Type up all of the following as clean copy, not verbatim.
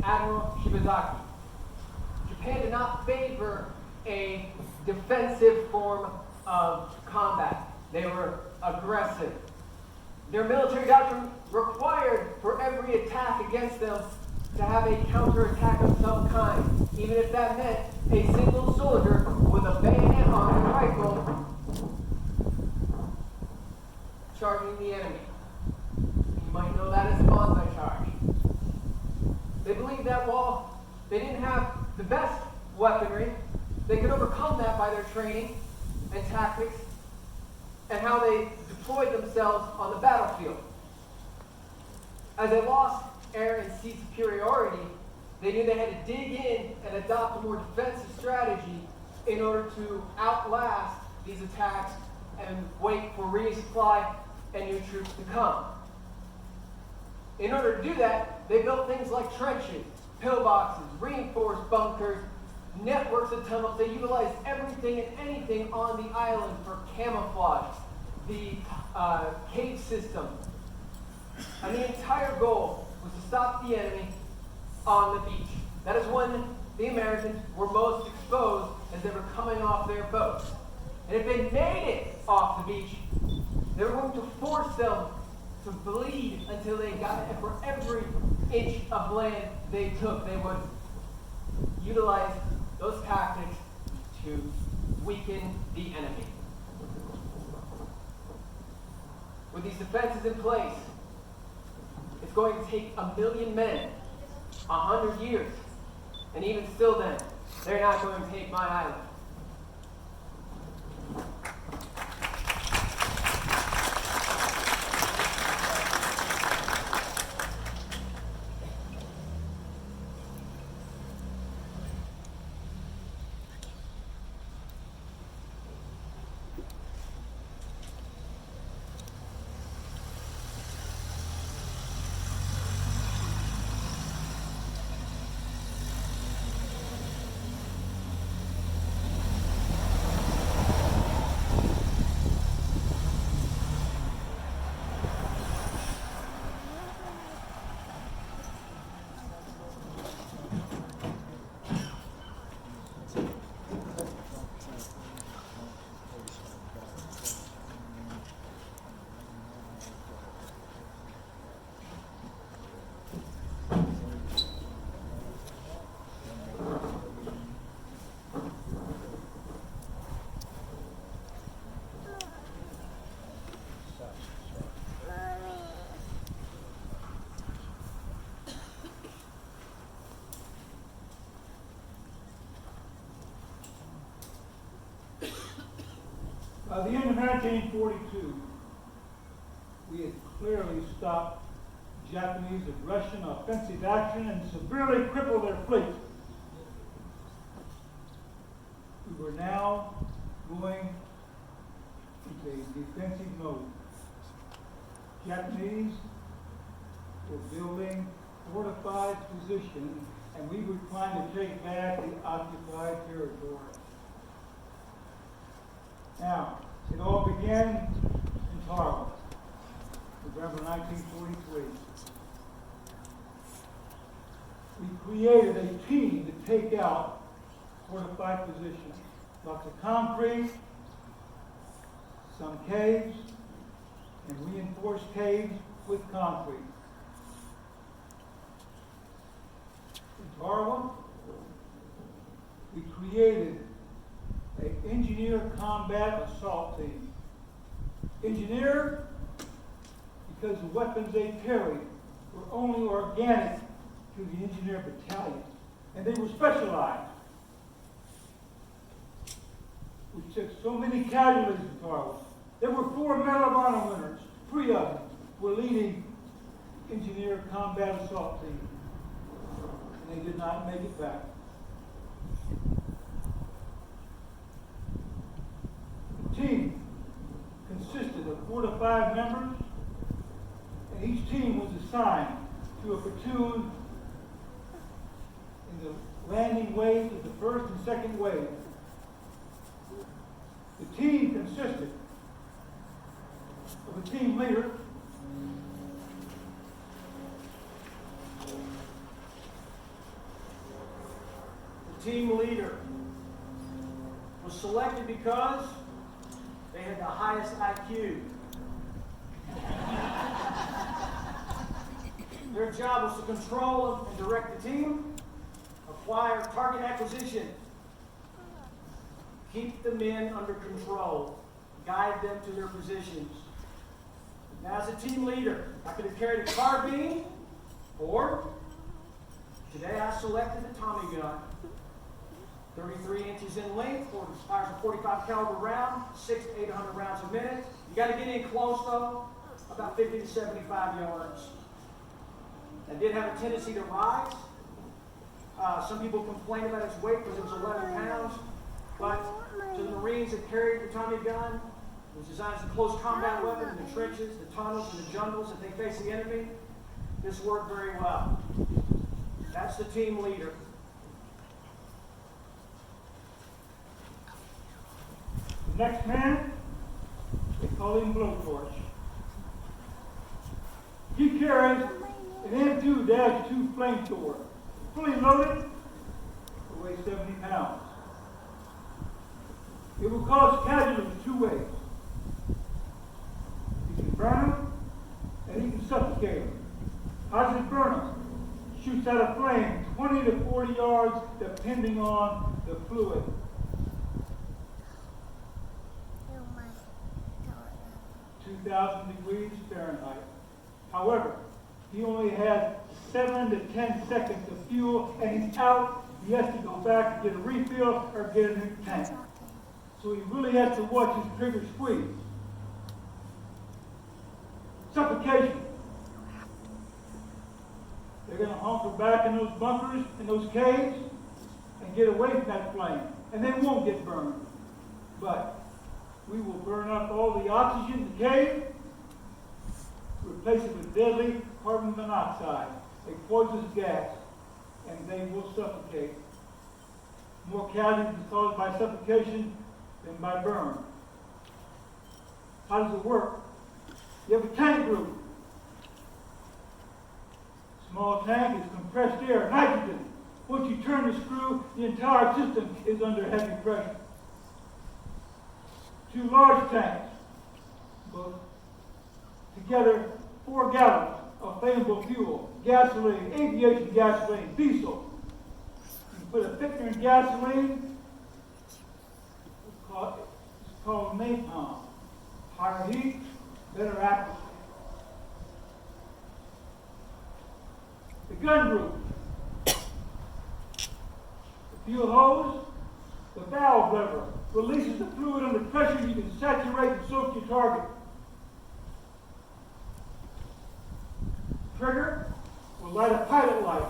Admiral Shibazaki. Japan did not favor a defensive form of combat. They were aggressive. Their military doctrine required for every attack against them to have a counterattack of some kind, even if that meant a single soldier with a bayonet on a rifle charging the enemy. You might know that as a bonsai charge. They believed that while they didn't have the best weaponry, they could overcome that by their training and tactics and how they deployed themselves on the battlefield. As they lost air and sea superiority, they knew they had to dig in and adopt a more defensive strategy in order to outlast these attacks and wait for resupply and new troops to come. In order to do that, they built things like trenches, pillboxes, reinforced bunkers, networks of tunnels. They utilized everything and anything on the island for camouflage, the cave system. And the entire goal was to stop the enemy on the beach. That is when the Americans were most exposed as they were coming off their boats. And if they made it off the beach, they were going to force them to bleed until they got it. And for every inch of land they took, they would utilize those tactics to weaken the enemy. With these defenses in place, it's going to take 1 million men, 100 years, and even still then, they're not going to take my island. By the end of 1942, we had clearly stopped Japanese aggression, offensive action, and severely crippled their fleet. We were now going into a defensive mode. Japanese were building fortified positions, and we were trying to take back the occupied territory. Now, it all began in Tarawa, November 1943. We created a team to take out fortified positions. Lots of concrete, some caves, and reinforced caves with concrete. In Tarawa, we created an engineer combat assault team. Engineer, because the weapons they carried were only organic to the engineer battalion, and they were specialized, which took so many casualties in Tarawa. There were 4 Medal of Honor winners. 3 of them were leading engineer combat assault team, and they did not make it back. The team consisted of 4 to 5 members, and each team was assigned to a platoon in the landing wave of the first and second wave. The team consisted of a team leader, . team leader was selected because they had the highest IQ. Their job was to control and direct the team, acquire target acquisition, keep the men under control, guide them to their positions. Now, as a team leader, I could have carried a carbine, or today I selected the Tommy gun. 33 inches in length, fires a 45 caliber round, 600 to 800 rounds a minute. You got to get in close though, about 50 to 75 yards. That did have a tendency to rise. Some people complain about its weight because it was 11 pounds, but to the Marines that carried the Tommy gun, it was designed as a close combat weapon in the trenches, the tunnels, and the jungles that they face the enemy. This worked very well. That's the team leader. The next man is Colleen Bloomforch. He carries an M2-2 flamethrower, fully loaded, it weighs 70 pounds. It will cause casualties two ways. You can burn them, and you can suffocate them. How does it burn them? It shoots out a flame 20 to 40 yards, depending on the fluid. 2,000 degrees Fahrenheit. However, he only has 7 to 10 seconds of fuel, and he's out. He has to go back and get a refill or get a new tank. So he really has to watch his trigger squeeze. Suffocation. They're going to hunker back in those bunkers, in those caves, and get away from that flame. And they won't get burned. But we will burn up all the oxygen in the cave, replace it with deadly carbon monoxide, a poisonous gas, and they will suffocate. More casualties caused by suffocation than by burn. How does it work? You have a tank group. Small tank is compressed air, nitrogen. Once you turn the screw, the entire system is under heavy pressure. 2 large tanks, both together 4 gallons of flammable fuel, gasoline, aviation gasoline, diesel. You put a thickener in gasoline, it's called napalm. Higher heat, better accuracy. The gun group. The fuel hose, the valve lever releases the fluid under pressure. You can saturate and soak your target. Trigger will light a pilot light,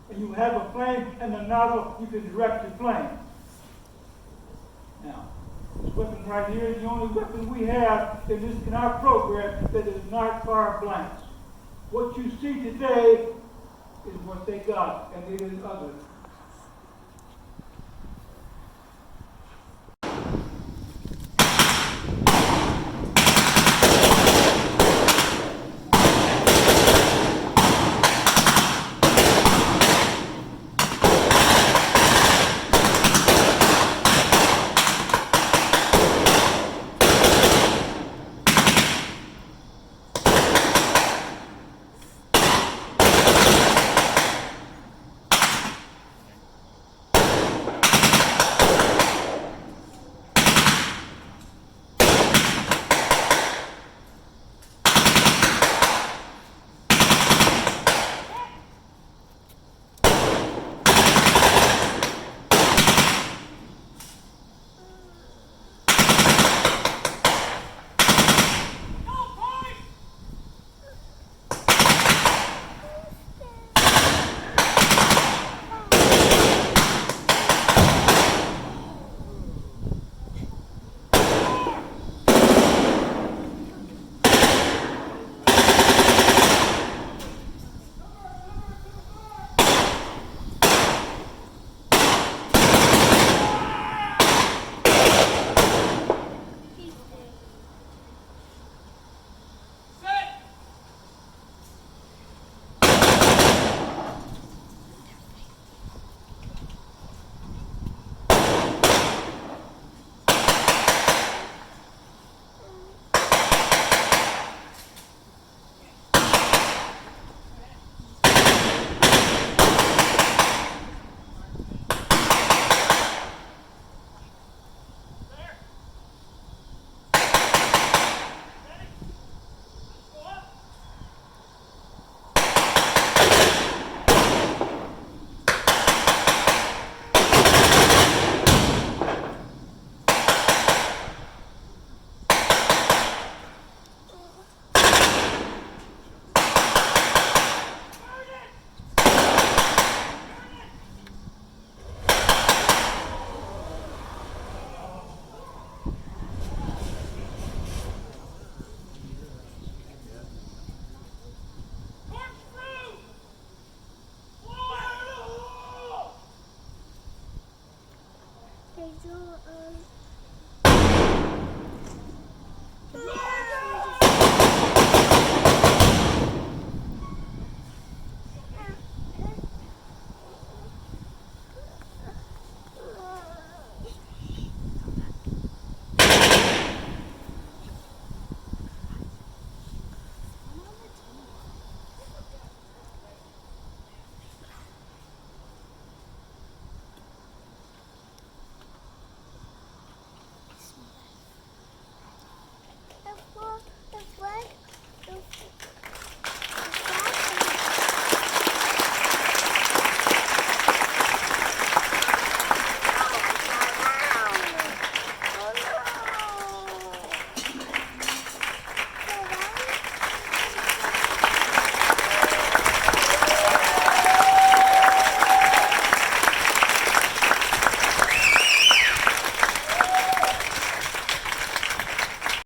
and you have a flame, and the nozzle, you can direct your flame. Now, this weapon right here is the only weapon we have in our program that does not fire blanks. What you see today is what they got, and it is others.